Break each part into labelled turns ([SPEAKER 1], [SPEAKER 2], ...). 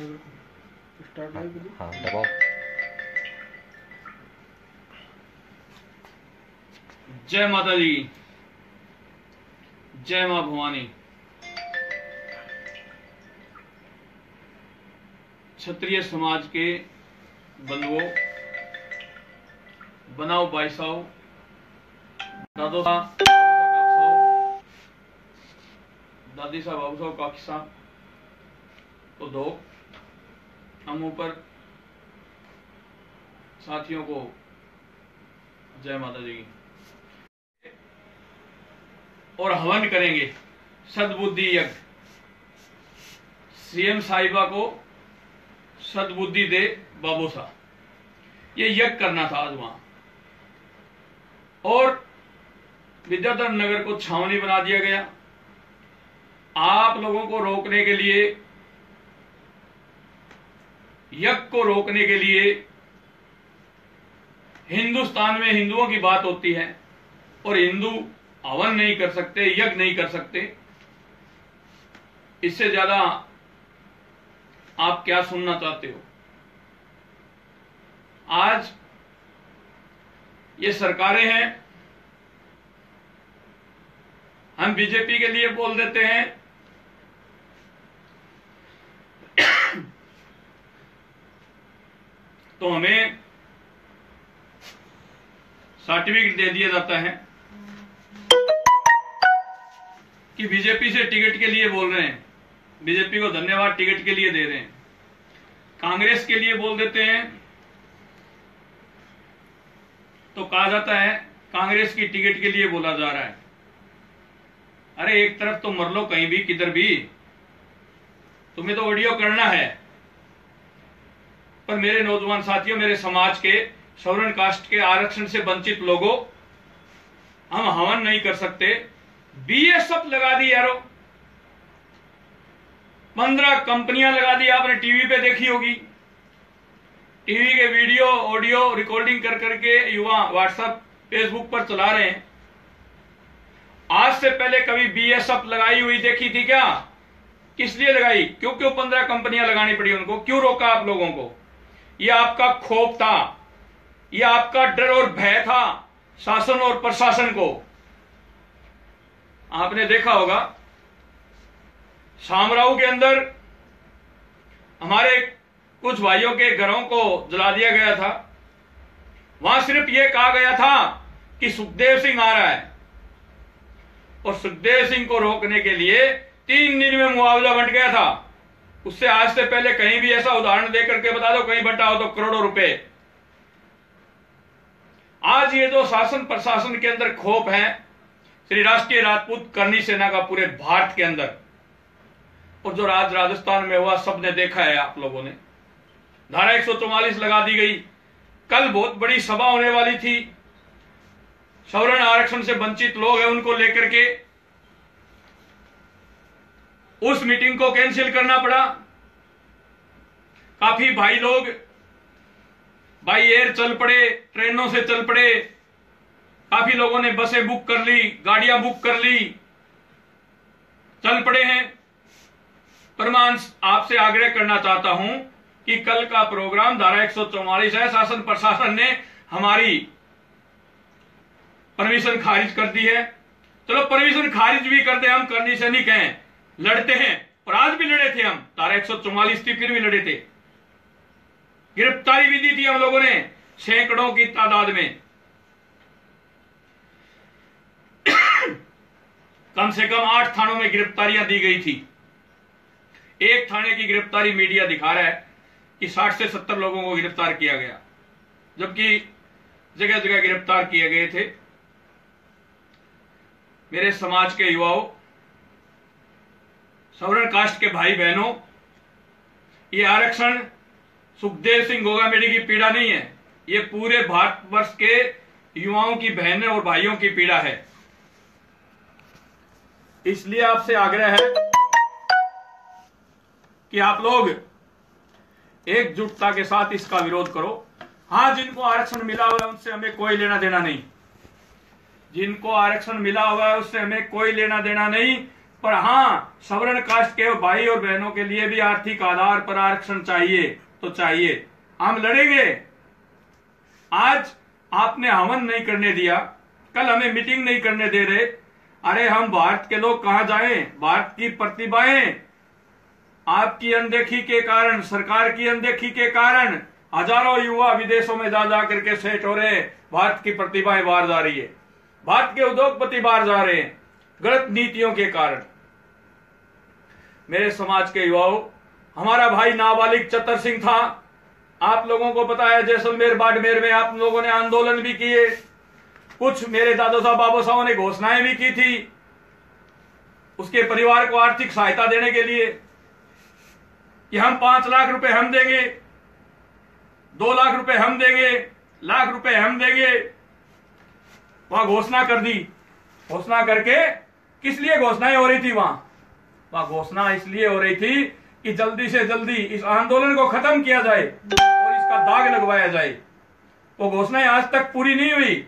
[SPEAKER 1] Start live.
[SPEAKER 2] हाँ दबाओ।
[SPEAKER 3] जय माता दी, जय मां भवानी। क्षत्रिय समाज के बंधुओं, बनाओ भाईसाओ, दादो साहब, दादी साहब, बाबू साहब, काकी साहब, तो दो हम ऊपर साथियों को जय माता दी और हवन करेंगे सद्बुद्धि यज्ञ। सीएम साहिबा को सद्बुद्धि दे बाबू साहब, ये यज्ञ करना था आज वहां। और विद्याधर नगर को छावनी बना दिया गया। आप लोगों को रोकने के लिए, यज्ञ को रोकने के लिए, हिंदुस्तान में हिंदुओं की बात होती है और हिंदू हवन नहीं कर सकते, यज्ञ नहीं कर सकते। इससे ज्यादा आप क्या सुनना चाहते हो? आज ये सरकारें हैं, हम बीजेपी के लिए बोल देते हैं, तो हमें सर्टिफिकेट दे दिया जाता है कि बीजेपी से टिकट के लिए बोल रहे हैं, बीजेपी को धन्यवाद टिकट के लिए दे रहे हैं। कांग्रेस के लिए बोल देते हैं तो कहा जाता है कांग्रेस की टिकट के लिए बोला जा रहा है। अरे एक तरफ तो मर लो कहीं भी, किधर भी, तुम्हें तो ऑडियो करना है। पर मेरे नौजवान साथियों, मेरे समाज के सवर्ण कास्ट के आरक्षण से वंचित लोगों, हम हवन नहीं कर सकते। बीएसएफ लगा दी यारो, 15 कंपनियां लगा दी। आपने टीवी पे देखी होगी, टीवी के वीडियो ऑडियो रिकॉर्डिंग कर करके युवा व्हाट्सएप फेसबुक पर चला रहे हैं। आज से पहले कभी बीएसएफ लगाई हुई देखी थी क्या? किस लिए लगाई? क्यों 15 कंपनियां लगानी पड़ी उनको? क्यों रोका आप लोगों को? यह आपका खौफ था, यह आपका डर और भय था शासन और प्रशासन को। आपने देखा होगा शामराव के अंदर हमारे कुछ भाइयों के घरों को जला दिया गया था। वहां सिर्फ यह कहा गया था कि सुखदेव सिंह आ रहा है, और सुखदेव सिंह को रोकने के लिए 3 दिन में मुआवजा बंट गया था। उससे आज से पहले कहीं भी ऐसा उदाहरण दे करके बता दो कहीं बंटा हो तो करोड़ों रुपए। आज ये जो शासन प्रशासन के अंदर खौफ है श्री राष्ट्रीय राजपूत करनी सेना का पूरे भारत के अंदर, और जो राजस्थान में हुआ सबने देखा है आप लोगों ने। धारा 144 लगा दी गई। कल बहुत बड़ी सभा होने वाली थी, सवर्ण आरक्षण से वंचित लोग हैं उनको लेकर के, उस मीटिंग को कैंसिल करना पड़ा। काफी भाई लोग बाई एयर चल पड़े, ट्रेनों से चल पड़े। काफी लोगों ने बसें बुक कर ली, गाड़ियां बुक कर ली, चल पड़े हैं। पर मैं आपसे आग्रह करना चाहता हूं कि कल का प्रोग्राम धारा 144 है, शासन प्रशासन ने हमारी परमिशन खारिज कर दी है। चलो परमिशन खारिज भी कर दे, हम करनी सैनिक हैं, लड़ते हैं, और आज भी लड़े थे हम। धारा 144 थी फिर भी लड़े थे। गिरफ्तारी भी दी थी हम लोगों ने सैकड़ों की तादाद में। कम से कम 8 थानों में गिरफ्तारियां दी गई थी। एक थाने की गिरफ्तारी मीडिया दिखा रहा है कि 60 से 70 लोगों को गिरफ्तार किया गया, जबकि जगह जगह गिरफ्तार किए गए थे। मेरे समाज के युवाओं, सवर्ण कास्ट के भाई बहनों, ये आरक्षण सुखदेव सिंह गोगामेडी की पीड़ा नहीं है, ये पूरे भारतवर्ष के युवाओं की, बहनों और भाइयों की पीड़ा है। इसलिए आपसे आग्रह है कि आप लोग एकजुटता के साथ इसका विरोध करो। हां, जिनको आरक्षण मिला हुआ है उनसे हमें कोई लेना देना नहीं, जिनको आरक्षण मिला हुआ है उससे हमें कोई लेना देना नहीं। पर हाँ, सवर्ण कास्ट के भाई और बहनों के लिए भी आर्थिक आधार पर आरक्षण चाहिए तो चाहिए, हम लड़ेंगे। आज आपने हवन नहीं करने दिया, कल हमें मीटिंग नहीं करने दे रहे। अरे हम भारत के लोग कहां जाएं? भारत की प्रतिभाएं आपकी अनदेखी के कारण, सरकार की अनदेखी के कारण हजारों युवा विदेशों में जा करके सेट हो रहे हैं। भारत की प्रतिभाएं बाहर जा रही है, भारत के उद्योगपति बाहर जा रहे हैं गलत नीतियों के कारण। मेरे समाज के युवाओं, हमारा भाई नाबालिग चतर सिंह था, आप लोगों को पता है, जैसलमेर बाड़मेर में आप लोगों ने आंदोलन भी किए, कुछ मेरे दादा साहब बाबा साहब ने घोषणाएं भी की थी उसके परिवार को आर्थिक सहायता देने के लिए कि हम 5 लाख रुपए हम देंगे, 2 लाख रुपए हम देंगे, लाख रुपए हम देंगे। वहां घोषणा कर दी। घोषणा करके किस लिए घोषणाएं हो रही थी? वहां घोषणा इसलिए हो रही थी कि जल्दी से जल्दी इस आंदोलन को खत्म किया जाए और इसका दाग लगवाया जाए। वो घोषणाएं आज तक पूरी नहीं हुई।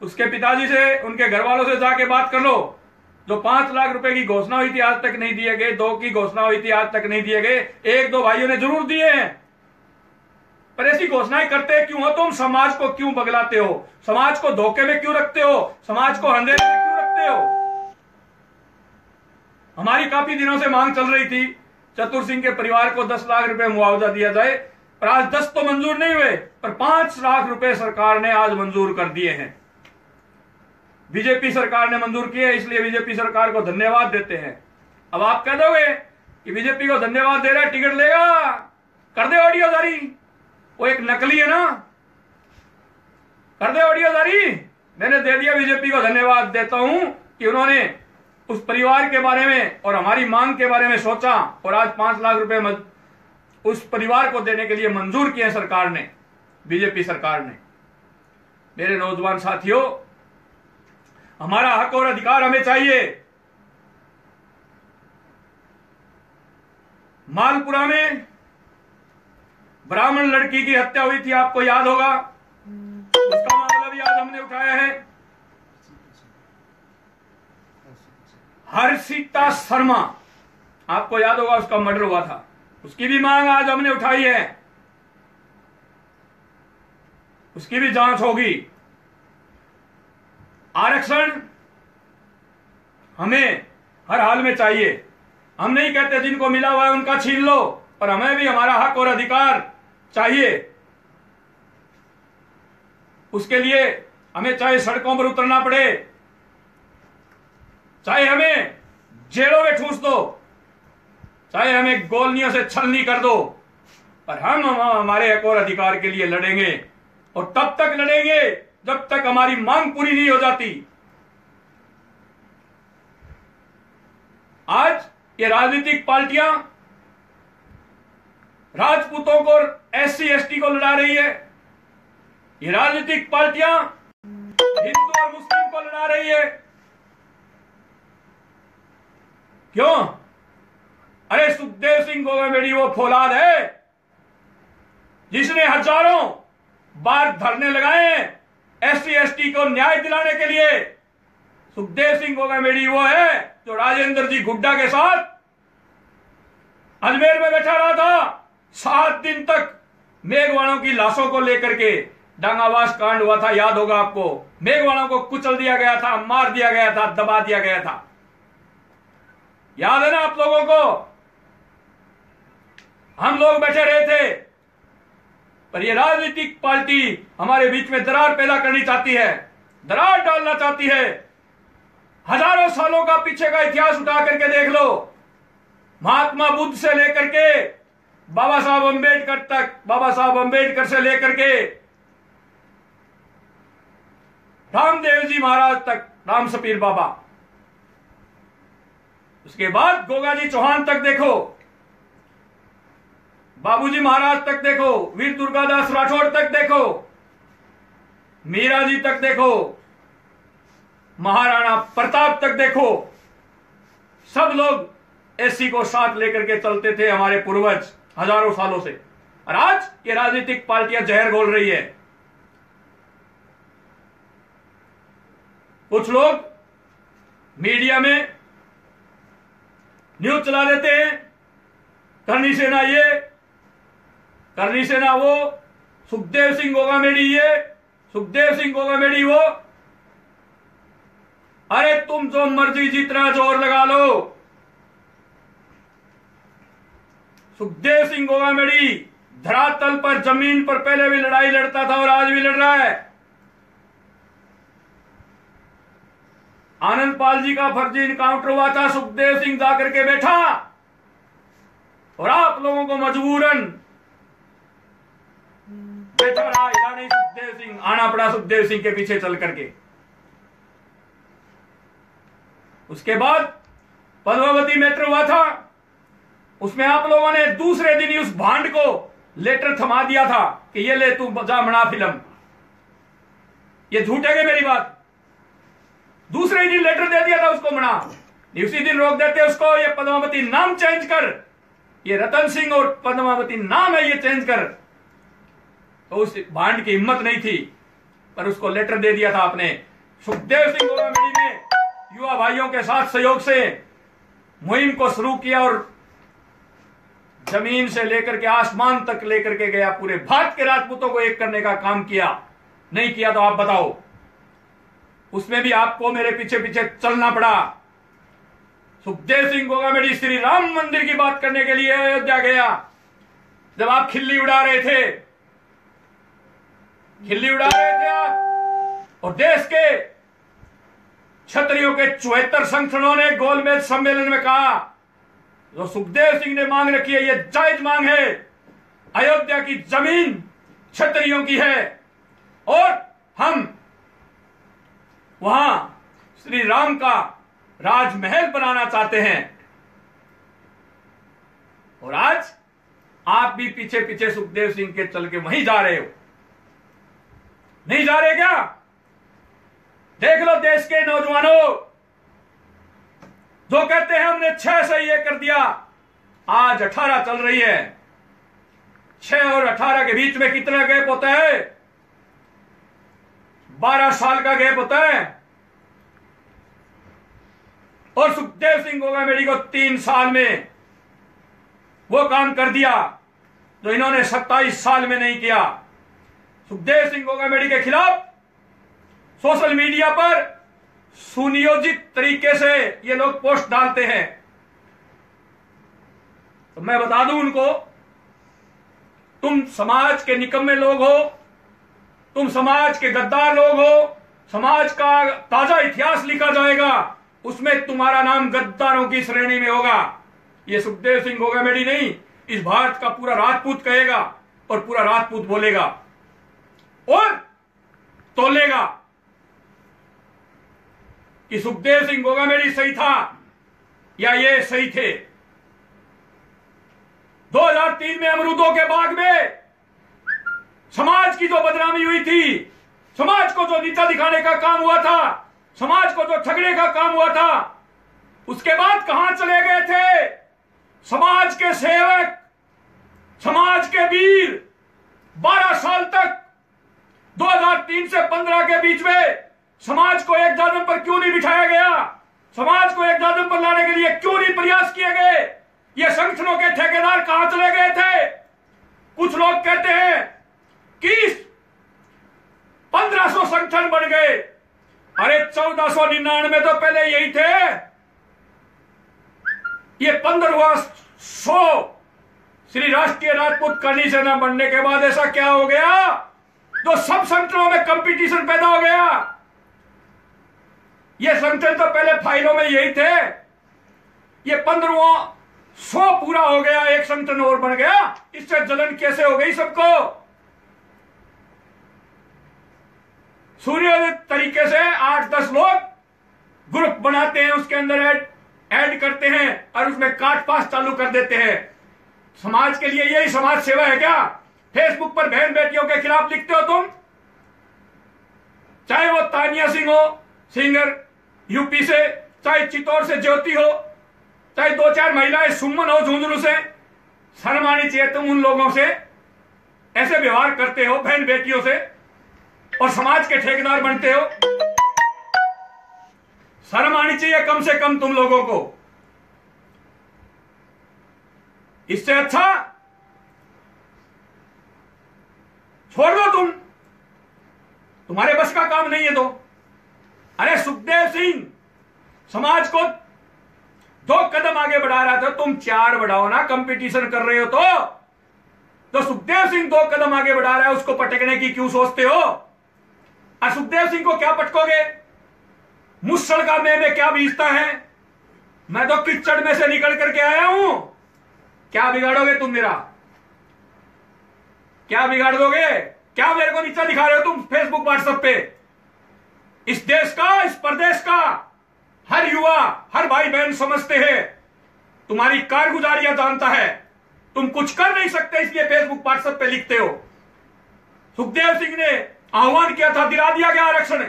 [SPEAKER 3] उसके पिताजी से, उनके घर वालों से जाके बात कर लो। जो 5 लाख रुपए की घोषणा हुई थी आज तक नहीं दिए गए, 2 की घोषणा हुई थी आज तक नहीं दिए गए, 1-2 भाइयों ने जरूर दिए हैं। पर ऐसी घोषणाएं करते क्यों हो तुम? समाज को क्यों बगलाते हो? समाज को धोखे में क्यों रखते हो? समाज को अंधेरे में क्यों रखते हो? हमारी काफी दिनों से मांग चल रही थी चतुर सिंह के परिवार को 10 लाख रुपए मुआवजा दिया जाए, पर आज 10 तो मंजूर नहीं हुए, पर 5 लाख रुपए सरकार ने आज मंजूर कर दिए हैं। बीजेपी सरकार ने मंजूर किए, इसलिए बीजेपी सरकार को धन्यवाद देते हैं। अब आप कह दोगे कि बीजेपी को धन्यवाद दे रहा है, टिकट लेगा, कर दे ऑडियो जारी। वो एक नकली है ना, कर दे ऑडियो जारी। मैंने दे दिया, बीजेपी को धन्यवाद देता हूं कि उन्होंने उस परिवार के बारे में और हमारी मांग के बारे में सोचा और आज 5 लाख रुपए उस परिवार को देने के लिए मंजूर किए सरकार ने, बीजेपी सरकार ने। मेरे नौजवान साथियों, हमारा हक और अधिकार हमें चाहिए। मालपुरा में ब्राह्मण लड़की की हत्या हुई थी, आपको याद होगा, उसका मामला भी आज हमने उठाया है। हर्षिता शर्मा, आपको याद होगा, उसका मर्डर हुआ था, उसकी भी मांग आज हमने उठाई है, उसकी भी जांच होगी। आरक्षण हमें हर हाल में चाहिए। हम नहीं कहते जिनको मिला हुआ है उनका छीन लो, पर हमें भी हमारा हक और अधिकार चाहिए। उसके लिए हमें चाहे सड़कों पर उतरना पड़े, चाहे हमें जेलों में ठूस दो, चाहे हमें गोलियों से छलनी कर दो, पर हम हमारे हक और अधिकार के लिए लड़ेंगे। और तब तक लड़ेंगे जब तक हमारी मांग पूरी नहीं हो जाती। आज ये राजनीतिक पार्टियां राजपूतों को, SC/ST को लड़ा रही है, ये राजनीतिक पार्टियां हिंदू और मुस्लिम को लड़ा रही है। क्यों? अरे सुखदेव सिंह गोगामेडी वो फौलाद है जिसने हजारों बार धरने लगाए SC/ST को न्याय दिलाने के लिए। सुखदेव सिंह गोगामेडी वो है जो राजेंद्र जी गुड्डा के साथ अजमेर में बैठा रहा था 7 दिन तक मेघवाणों की लाशों को लेकर के। डांगावास कांड हुआ था, याद होगा आपको, मेघवाणों को कुचल दिया गया था, मार दिया गया था, दबा दिया गया था, याद है ना आप लोगों को? हम लोग बैठे रहे थे, पर ये राजनीतिक पार्टी हमारे बीच में दरार पैदा करनी चाहती है, दरार डालना चाहती है। हजारों सालों का पीछे का इतिहास उठा करके देख लो, महात्मा बुद्ध से लेकर के बाबा साहब अंबेडकर तक, बाबा साहब अंबेडकर से लेकर के रामदेव जी महाराज तक, राम सपीर बाबा, उसके बाद गोगाजी चौहान तक देखो, बाबूजी महाराज तक देखो, वीर दुर्गादास राठौड़ तक देखो, मीरा जी तक देखो, महाराणा प्रताप तक देखो। सब लोग SC को साथ लेकर के चलते थे, हमारे पूर्वज हजारों सालों से। और आज ये राजनीतिक पार्टियां जहर घोल रही है। कुछ लोग मीडिया में न्यूज चला देते हैं, करनी सेना ये, करनी सेना वो, सुखदेव सिंह गोगामेडी ये, सुखदेव सिंह गोगामेडी वो। अरे तुम जो मर्जी जितना जोर लगा लो, सुखदेव सिंह गोगामेडी धरातल पर, जमीन पर पहले भी लड़ाई लड़ता था और आज भी लड़ रहा है। आनंदपाल जी का फर्जी इनकाउंटर हुआ था, सुखदेव सिंह जाकर के बैठा और आप लोगों को मजबूरन बैठा रहा, हिला नहीं सुखदेव सिंह, आना पड़ा सुखदेव सिंह के पीछे चल करके। उसके बाद पद्मावती मैटर हुआ था, उसमें आप लोगों ने दूसरे दिन ही उस भांड को लेटर थमा दिया था कि ये ले तू जा बना फिल्म। ये झूठे गए मेरी बात, दूसरे दिन लेटर दे दिया था उसको मना, उसी दिन रोक देते उसको, ये पद्मावती नाम चेंज कर, ये रतन सिंह और पद्मावती नाम है, ये चेंज कर। तो उस भांड की हिम्मत नहीं थी, पर उसको लेटर दे दिया था आपने। सुखदेव सिंह गोगामेडी ने युवा भाइयों के साथ सहयोग से मुहिम को शुरू किया और जमीन से लेकर के आसमान तक लेकर के गया, पूरे भारत के राजपूतों को एक करने का काम किया। नहीं किया तो आप बताओ, उसमें भी आपको मेरे पीछे पीछे चलना पड़ा। सुखदेव सिंह गोगामेडी श्री राम मंदिर की बात करने के लिए अयोध्या गया, जब आप खिल्ली उड़ा रहे थे, खिल्ली उड़ा रहे थे आप, और देश के क्षत्रियों के 74 संगठनों ने गोलमेज सम्मेलन में कहा, जो सुखदेव सिंह ने मांग रखी है ये जायज मांग है, अयोध्या की जमीन क्षत्रियों की है और हम वहां श्री राम का राजमहल बनाना चाहते हैं। और आज आप भी पीछे पीछे सुखदेव सिंह के चल के वहीं जा रहे हो, नहीं जा रहे क्या? देख लो देश के नौजवानों, जो कहते हैं हमने 6 से ये कर दिया, आज 18 चल रही है। 6 और 18 के बीच में कितना गैप होता है? 12 साल का गैप होता है। और सुखदेव सिंह गोगामेडी को 3 साल में वो काम कर दिया जो इन्होंने 27 साल में नहीं किया। सुखदेव सिंह गोगामेडी के खिलाफ सोशल मीडिया पर सुनियोजित तरीके से ये लोग पोस्ट डालते हैं। तो मैं बता दूं उनको, तुम समाज के निकम्मे लोग हो, तुम समाज के गद्दार लोग हो, समाज का ताजा इतिहास लिखा जाएगा, उसमें तुम्हारा नाम गद्दारों की श्रेणी में होगा। ये सुखदेव सिंह गोगामेडी नहीं, इस भारत का पूरा राजपूत कहेगा और पूरा राजपूत बोलेगा और तोलेगा कि सुखदेव सिंह गोगामेडी सही था या ये सही थे। 2003 में अमरूदों के बाग में समाज की जो बदनामी हुई थी, समाज को जो नीचा दिखाने का काम हुआ था, समाज को जो ठगने का काम हुआ था, उसके बाद कहां चले गए थे समाज के सेवक, समाज के वीर? 12 साल तक 2003 से 15 के बीच में समाज को एक दादम पर क्यों नहीं बिठाया गया? समाज को एक दादम पर लाने के लिए क्यों नहीं प्रयास किए गए? ये संगठनों के ठेकेदार कहां चले गए थे? कुछ लोग कहते हैं कि 1500 संगठन बन गए। अरे 1499 तो पहले यही थे। ये 1500 श्री राष्ट्रीय राजपूत करनी सेना बनने के बाद ऐसा क्या हो गया तो सब संगठनों में कंपटीशन पैदा हो गया? ये संगठन तो पहले फाइलों में यही थे। ये 1500 पूरा हो गया, एक संगठन और बन गया, इससे जलन कैसे हो गई सबको? सूर्योदय तरीके से 8-10 लोग ग्रुप बनाते हैं, उसके अंदर ऐड करते हैं और उसमें काट पास चालू कर देते हैं। समाज के लिए यही समाज सेवा है क्या? फेसबुक पर बहन बेटियों के खिलाफ लिखते हो तुम, चाहे वो तानिया सिंह हो, सिंगर यूपी से, चाहे चित्तौड़ से ज्योति हो, चाहे 2-4 महिलाएं सुमन हो झुंझुनू से। शर्म आनी चाहिए तुम उन लोगों से, ऐसे व्यवहार करते हो बहन बेटियों से और समाज के ठेकेदार बनते हो। शर्म आनी चाहिए कम से कम तुम लोगों को। इससे अच्छा छोड़ दो, तुम्हारे बस का काम नहीं है तो। अरे सुखदेव सिंह समाज को 2 कदम आगे बढ़ा रहा था, तुम 4 बढ़ाओ ना, कंपटीशन कर रहे हो तो सुखदेव सिंह 2 कदम आगे बढ़ा रहा है, उसको पटकने की क्यों सोचते हो? और सुखदेव सिंह को क्या पटकोगे? मुसल का में क्या बीजता है? मैं तो कीचड़ में से निकल करके आया हूं। क्या बिगाड़ोगे तुम मेरा? क्या बिगाड़ दोगे? क्या मेरे को नीचा दिखा रहे हो तुम फेसबुक व्हाट्सएप पे? इस देश का, इस प्रदेश का हर युवा, हर भाई बहन समझते हैं, तुम्हारी कारगुजारियां जानता है, तुम कुछ कर नहीं सकते, इसलिए फेसबुक व्हाट्सएप पे लिखते हो। सुखदेव सिंह ने आह्वान किया था, दिला दिया गया आरक्षण।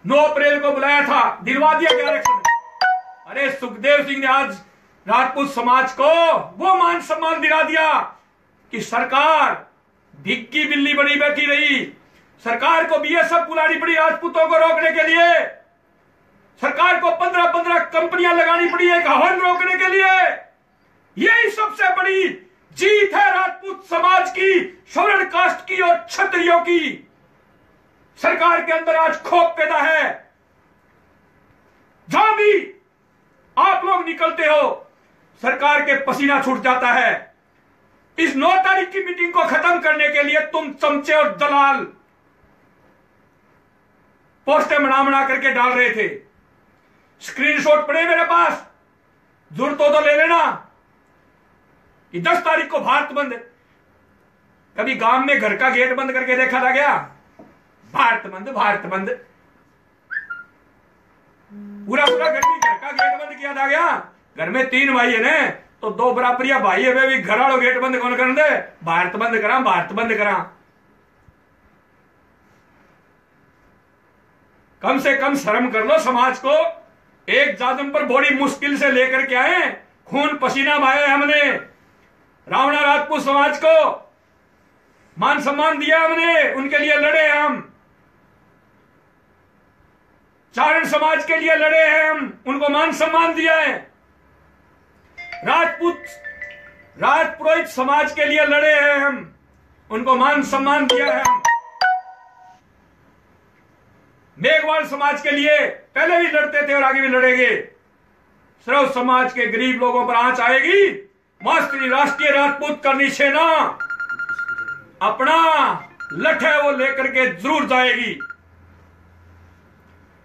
[SPEAKER 3] 9 अप्रैल को बुलाया था, दिलवा दिया गया आरक्षण। अरे सुखदेव सिंह ने आज राजपूत समाज को वो मान सम्मान दिला दिया कि सरकार भिक्की बिल्ली बनी बैठी रही, सरकार को बीएसएफ बुलानी पड़ी राजपूतों को रोकने के लिए, सरकार को 15-15 कंपनियां लगानी पड़ी एक हवन रोकने के लिए। यही सबसे बड़ी जीत है राजपूत समाज की, सवर्ण कास्ट की और क्षत्रियों की। सरकार के अंदर आज खौफ पैदा है। जहां भी आप लोग निकलते हो सरकार के पसीना छूट जाता है। इस 9 तारीख की मीटिंग को खत्म करने के लिए तुम चमचे और दलाल पोस्टें बना करके डाल रहे थे। स्क्रीनशॉट पड़े मेरे पास, जरूरत हो तो ले लेना कि 10 तारीख को भारत बंद। कभी गांव में घर का गेट बंद करके देखा था क्या? भारत बंद, भारत बंद, पूरा पूरा घर का गेट बंद किया था क्या? घर में 3 भाई है ना, तो 2 बराबरिया भाई है, वे भी घर वालों गेट बंद कौन कर दे? भारत बंद करा, भारत बंद करा। कम से कम शर्म कर लो समाज को। एक जाजम पर बड़ी मुश्किल से लेकर के आए, खून पसीना बहाया हमने, रावणा राजपूत समाज को मान सम्मान दिया हमने, उनके लिए लड़े हम। चारण समाज के लिए लड़े हैं हम, उनको मान सम्मान दिया है। राजपुरोहित समाज के लिए लड़े हैं हम, उनको मान सम्मान दिया है हम। मेघवाल समाज के लिए पहले भी लड़ते थे और आगे भी लड़ेंगे। सर्व समाज के गरीब लोगों पर आंच आएगी, मास्टरी राष्ट्रीय राजपूत करनी सेना अपना लठ है वो लेकर के जरूर जाएगी।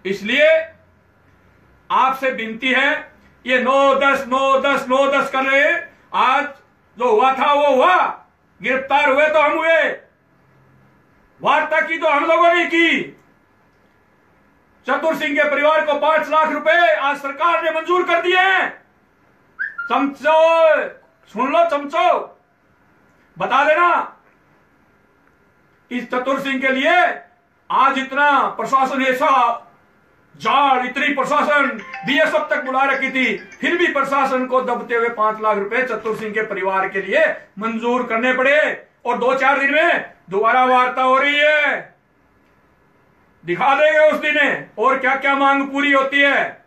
[SPEAKER 3] इसलिए आपसे विनती है, ये 9-10 9-10 9-10 कर रहे हैं। आज जो हुआ था वो हुआ, गिरफ्तार हुए तो हम हुए, वार्ता की तो हम लोगों ने की। चतुर सिंह के परिवार को 5 लाख रुपए आज सरकार ने मंजूर कर दिए हैं। चमचो सुन लो, चमचो बता देना, इस चतुर सिंह के लिए आज इतना प्रशासन ऐसा जाल, इतनी प्रशासन बीएसएफ तक बुला रखी थी, फिर भी प्रशासन को दबते हुए 5 लाख रुपए चतुर सिंह के परिवार के लिए मंजूर करने पड़े। और 2-4 दिन में दोबारा वार्ता हो रही है, दिखा देंगे उस दिन और क्या क्या मांग पूरी होती है,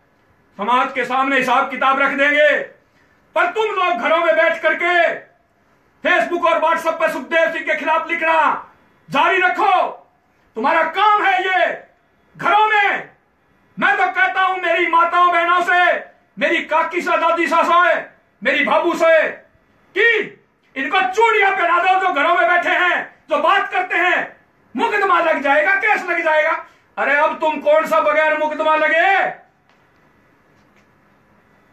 [SPEAKER 3] समाज के सामने हिसाब किताब रख देंगे। पर तुम लोग घरों में बैठ करके फेसबुक और व्हाट्सएप पर सुखदेव सिंह के खिलाफ लिखना जारी रखो। तुम्हारा काम है ये घरों में। मैं तो कहता हूं मेरी माताओं बहनों से, मेरी काकी से, दादी से, मेरी भाभू से, कि इनको चूड़ियां पहना दो जो घरों में बैठे हैं, जो बात करते हैं। मुकदमा लग जाएगा, केस लग जाएगा। अरे अब तुम कौन सा बगैर मुकदमा लगे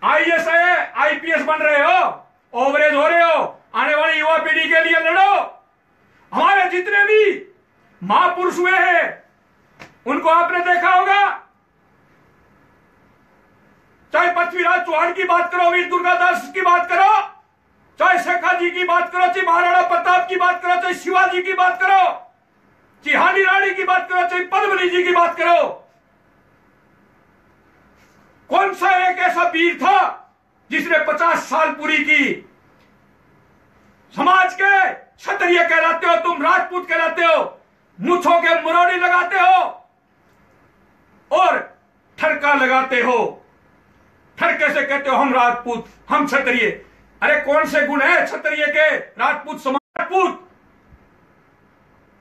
[SPEAKER 3] आईएएस आईपीएस बन रहे हो, ओवरेज हो रहे हो? आने वाली युवा पीढ़ी के लिए लड़ो। हमारे जितने भी महापुरुष हुए हैं उनको आपने देखा होगा, चाहे पृथ्वीराज चौहान की बात करो, वीर दुर्गादास की बात करो, चाहे शेखाजी की बात करो, चाहे महाराणा प्रताप की बात करो, चाहे शिवाजी की बात करो, चाहे हानी रानी की बात करो, चाहे पद्मनी जी की बात करो। कौन सा एक ऐसा वीर था जिसने 50 साल पूरी की? समाज के क्षत्रिय कहलाते हो तुम, राजपूत कहलाते हो, मुछों के मुरौड़ी लगाते हो और ठरका लगाते हो। ठरके से कहते हो हम राजपूत, हम क्षत्रिय।
[SPEAKER 1] अरे कौन से गुण है क्षत्रिय के? राजपूत समाज, राजपूत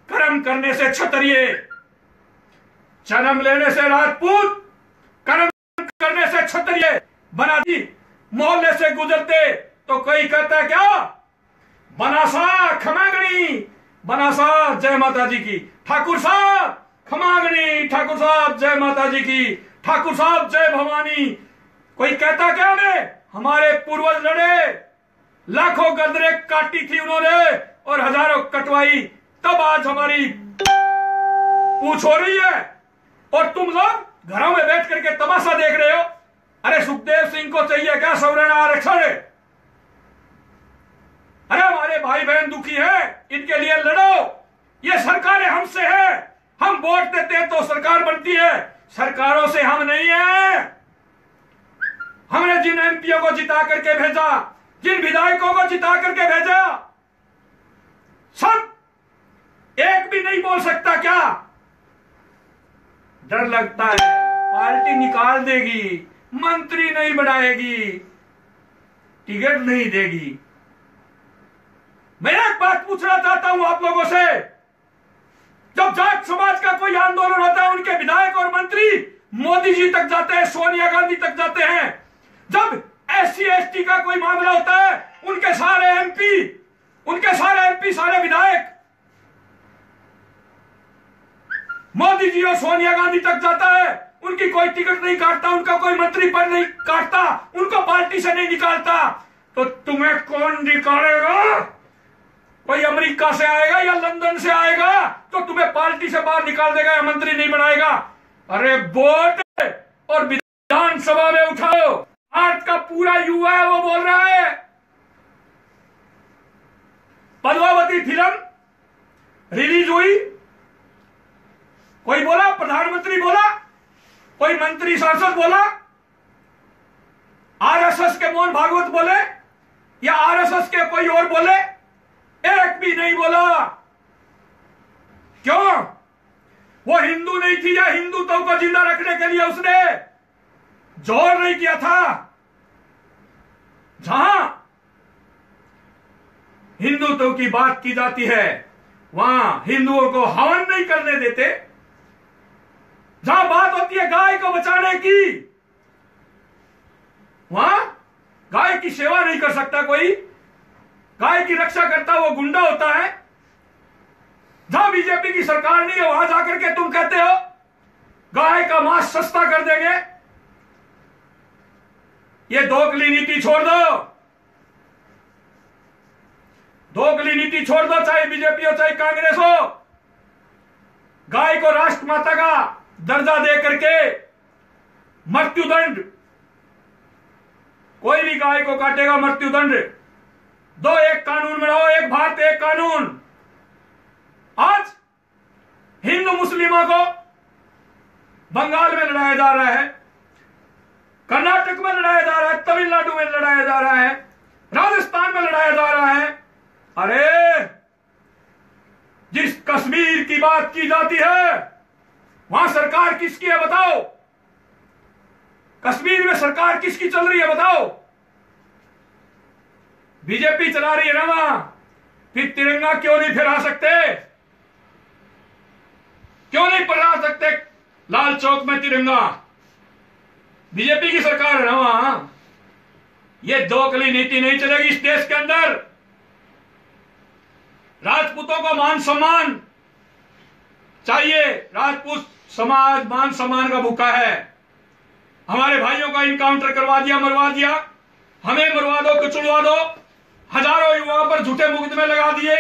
[SPEAKER 1] कर्म करने से क्षत्रिय, जन्म लेने से राजपूत, कर्म करने से क्षत्रिय बना दी। मोहल्ले से गुजरते तो कोई कहता है क्या, बनासा खमागणी, बनासा जय माता जी की, ठाकुर साहब खमागणी, ठाकुर साहब जय माता जी की, ठाकुर साहब जय भवानी। कोई कहता क्या हमें, हमारे पूर्वज लड़े, लाखों गदरे काटी थी उन्होंने और हजारों कटवाई, तब आज हमारी पूछ हो रही है और तुम लोग घरों में बैठ करके तमाशा देख रहे हो। अरे सुखदेव सिंह को चाहिए क्या सवर्ण आरक्षण? अरे हमारे भाई बहन दुखी है, इनके लिए लड़ो। ये सरकारें हमसे है, हम वोट देते हैं तो सरकार बनती है, सरकारों से हम नहीं है। हमने जिन एमपीओ को जिता करके भेजा, जिन विधायकों को जिता करके भेजा, सब एक भी नहीं बोल सकता क्या? डर लगता है पार्टी निकाल देगी, मंत्री नहीं बनाएगी, टिकट नहीं देगी। मैं एक बात पूछना चाहता हूं आप लोगों से, जब जाट समाज का कोई आंदोलन होता है, उनके विधायक और मंत्री मोदी जी तक जाते हैं, सोनिया गांधी तक जाते हैं। जब SC ST का कोई मामला होता है, उनके सारे एमपी, सारे विधायक मोदी जी और सोनिया गांधी तक जाता है। उनकी कोई टिकट नहीं काटता, उनका कोई मंत्री पद नहीं काटता, उनको पार्टी से नहीं निकालता। तो तुम्हें कौन निकालेगा? कोई अमेरिका से आएगा या लंदन से आएगा तो तुम्हें पार्टी से बाहर निकाल देगा या मंत्री नहीं बनाएगा। अरे वोट और विधानसभा में उठाओ। आज का पूरा युवा है वो बोल रहा है, पद्मावती फिल्म रिलीज हुई, कोई बोला, प्रधानमंत्री बोला, कोई मंत्री सांसद बोला, RSS के मोहन भागवत बोले या RSS के कोई और बोले, एक भी नहीं बोला। क्यों? वो हिंदू नहीं थी या हिंदुत्व को जिंदा रखने के लिए उसने जोर नहीं किया था। जहां हिंदुत्व की बात की जाती है वहां हिंदुओं को हवन नहीं करने देते। जहां बात होती है गाय को बचाने की, वहां गाय की सेवा नहीं कर सकता कोई, गाय की रक्षा करता वो गुंडा होता है। जहां बीजेपी की सरकार नहीं है वहां जाकर के तुम कहते हो गाय का मांस सस्ता कर देंगे। ये दोगली नीति छोड़ दो, दोगली नीति छोड़ दो, चाहे बीजेपी हो चाहे कांग्रेस हो। गाय को राष्ट्रमाता का दर्जा दे करके मृत्युदंड, कोई भी गाय को काटेगा मृत्युदंड दो। एक कानून बनाओ, एक भारत एक कानून। आज हिंदू मुस्लिमों को बंगाल में लड़ाया जा रहा है, कर्नाटक में लड़ाया जा रहा है, तमिलनाडु में लड़ाया जा रहा है, राजस्थान में लड़ाया जा रहा है। अरे जिस कश्मीर की बात की जाती है वहां सरकार किसकी है बताओ? कश्मीर में सरकार किसकी चल रही है बताओ? बीजेपी चला रही है ना वहां। फिर तिरंगा क्यों नहीं फहरा सकते? क्यों नहीं फहरा सकते लाल चौक में तिरंगा? बीजेपी की सरकार है ना वहां। यह दोगली नीति नहीं चलेगी इस देश के अंदर। राजपूतों को मान सम्मान चाहिए। राजपूत समाज मान सम्मान का भूखा है। हमारे भाइयों का इनकाउंटर करवा दिया, मरवा दिया, हमें मरवा दो, कुचलवा दो। हजारों युवाओं पर झूठे मुकदमे लगा दिए,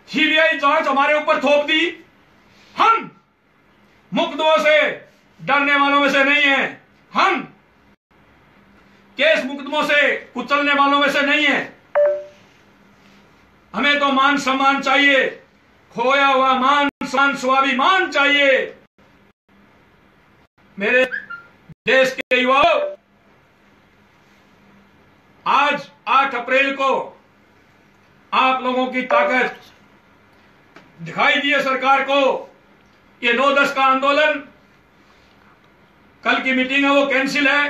[SPEAKER 1] सीबीआई जांच हमारे ऊपर थोप दी। हम मुकदमों से डरने वालों में से नहीं है, हम केस मुकदमों से कुचलने वालों में से नहीं है। हमें तो मान सम्मान चाहिए, खोया हुआ मान सम्मान, स्वाभिमान चाहिए। मेरे देश के युवाओं, आज 8 अप्रैल को आप लोगों की ताकत दिखाई दी है सरकार को। ये 9-10 का आंदोलन, कल की मीटिंग है वो कैंसिल है।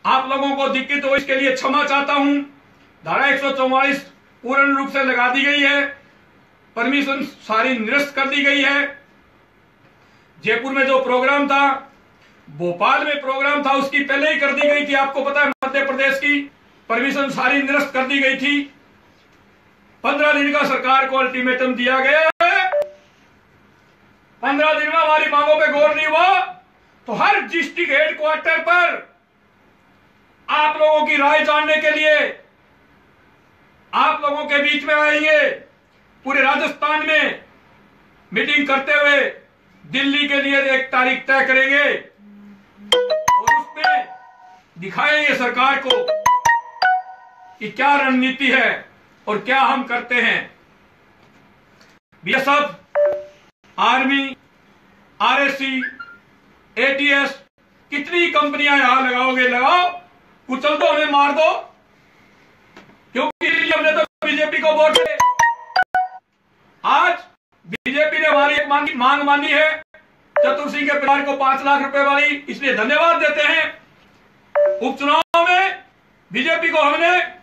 [SPEAKER 1] आप लोगों को दिक्कत हो इसके लिए क्षमा चाहता हूं। धारा 144 पूर्ण रूप से लगा दी गई है, परमिशन सारी निरस्त कर दी गई है। जयपुर में जो प्रोग्राम था, भोपाल में प्रोग्राम था, उसकी पहले ही कर दी गई थी। आपको पता है मध्य प्रदेश की परमिशन सारी निरस्त कर दी गई थी। 15 दिन का सरकार को अल्टीमेटम दिया गया है। 15 दिन में हमारी मांगों पे गौर नहीं हुआ तो हर डिस्ट्रिक्ट हेडक्वार्टर पर आप लोगों की राय जानने के लिए आप लोगों के बीच में आएंगे। पूरे राजस्थान में मीटिंग करते हुए दिल्ली के लिए एक तारीख तय करेंगे और उसमें दिखाएंगे सरकार को कि क्या रणनीति है और क्या हम करते हैं। बीएसएफ, आर्मी, आरएससी, एटीएस, कितनी कंपनियां यहां लगाओगे लगाओ, कुचल दो, हमें मार दो, क्योंकि हमने तो बीजेपी को वोट दिए। आज बीजेपी ने हमारी एक मांग मानी है, चतुर सिंह के परिवार को 5 लाख रुपए वाली, इसलिए धन्यवाद देते हैं। उपचुनाव में बीजेपी को हमने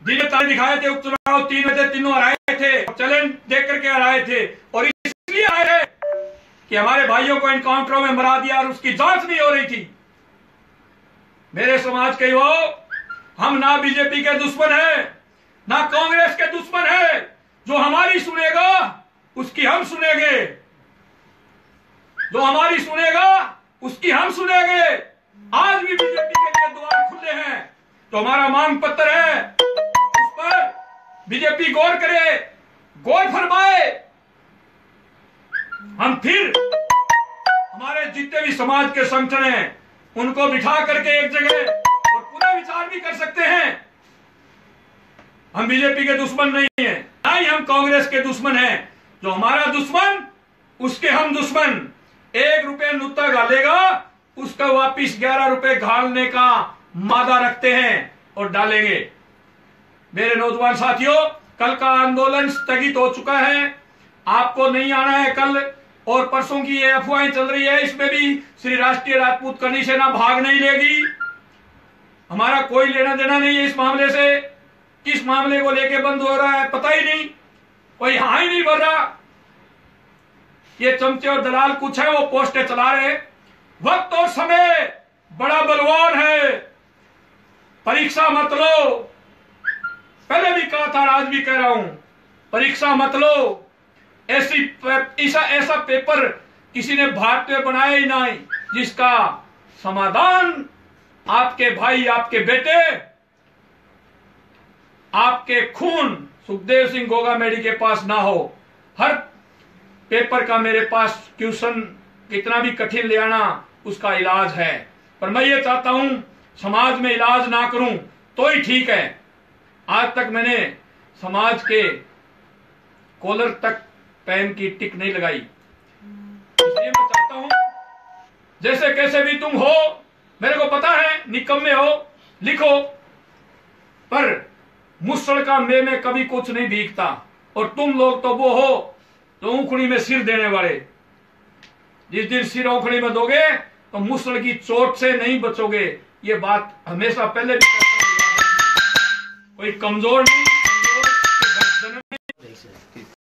[SPEAKER 1] तारे दिखाए थे, उपचुनाव 3 में थे, तीनों हराए थे, चैलेंज देख करके हराए थे और इसलिए आए थे कि हमारे भाइयों को एनकाउंटरों में मरा दिया और उसकी जांच नहीं हो रही थी। मेरे समाज के वो हम ना बीजेपी के दुश्मन है ना कांग्रेस के दुश्मन है। जो हमारी सुनेगा उसकी हम सुनेंगे, जो हमारी सुनेगा उसकी हम सुनेंगे। आज भी बीजेपी के लिए द्वार खुले हैं, तो हमारा मांग पत्र है, उस पर बीजेपी गौर करे, गौर फरमाए। हम फिर हमारे जितने भी समाज के संगठन हैं उनको बिठा करके एक जगह और पुनः विचार भी कर सकते हैं। हम बीजेपी के दुश्मन नहीं है, ना ही हम कांग्रेस के दुश्मन हैं। जो हमारा दुश्मन उसके हम दुश्मन। 1 रुपया नुत्ता गालेगा उसका वापिस 11 रुपए घालने का मादा रखते हैं और डालेंगे। मेरे नौजवान साथियों, कल का आंदोलन स्थगित हो चुका है, आपको नहीं आना है। कल और परसों की ये अफवाहें चल रही है, इसमें भी श्री राष्ट्रीय राजपूत करनी सेना भाग नहीं लेगी। हमारा कोई लेना देना नहीं है इस मामले से। किस मामले को लेके बंद हो रहा है पता ही नहीं, कोई यहां ही नहीं बढ़ रहा। ये चमचे और दलाल कुछ है, वो पोस्टें चला रहे। वक्त और समय बड़ा बलवान है, परीक्षा मत लो। पहले भी कहा था, आज भी कह रहा हूं, परीक्षा मत लो। ऐसा पेपर किसी ने भारत में बनाया ही नहीं जिसका समाधान आपके भाई, आपके बेटे, आपके खून सुखदेव सिंह गोगामेडी के पास ना हो। हर पेपर का मेरे पास क्वेश्चन कितना भी कठिन ले आना, उसका इलाज है। पर मैं ये चाहता हूं समाज में इलाज ना करूं तो ही ठीक है। आज तक मैंने समाज के कॉलर तक पैन की टिक नहीं लगाई, इसलिए मैं चाहता हूं जैसे कैसे भी तुम हो, मेरे को पता है निकम्मे हो, लिखो, पर मुसड़ का में कभी कुछ नहीं भीगता। और तुम लोग तो वो हो तो ऊखड़ी में सिर देने वाले। जिस दिन सिर ऊखड़ी में दोगे तो मुसड़ की चोट से नहीं बचोगे। ये बात हमेशा पहले भी कहता हूं, कोई कमजोर नहीं